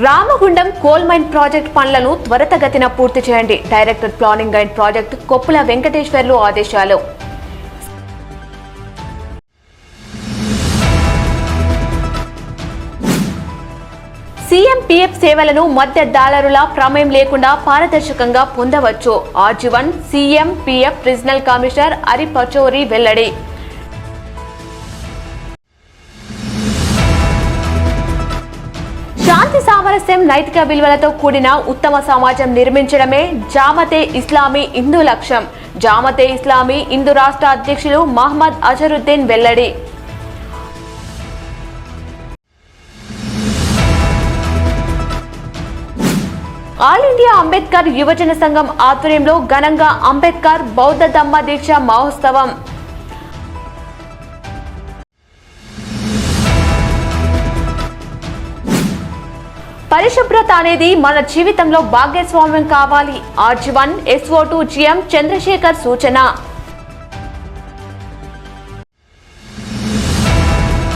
Ramagundam coal mine project పనులను త్వరితగతిన పూర్తి చేయండి. Director planning and project Koppula Venkateswarlu ఆదేశాలు. సీఎం పీఎఫ్ సేవలను మధ్యదారుల ప్రమేయం లేకుండా పారదర్శకంగా పొందవచ్చు. ఆర్జీవన్ సీఎం పీఎఫ్ రీజనల్ కమిషనర్ అరిపచోరి వెల్లడి. శాంతి సామరస్యం నైతిక విలువలతో కూడిన ఉత్తమ సమాజం నిర్మించడమే జామతే ఇస్లామీ హిందూ లక్ష్యం. జామతే ఇస్లామీ హిందూ రాష్ట్ర అధ్యక్షులు మహమ్మద్ అజరుద్దీన్ వెల్లడి. ఆల్ ఇండియా అంబేద్కర్ యువజన సంఘం ఆధ్వర్యంలో ఘనంగా అంబేద్కర్ బౌద్ధ ధమ్మ దీక్ష మహోత్సవం. పరిశుభ్రత అనేది మన జీవితంలో భాగస్వామ్యం కావాలి. ఆర్జీవన్ SO2 GM చంద్రశేఖర్ సూచన.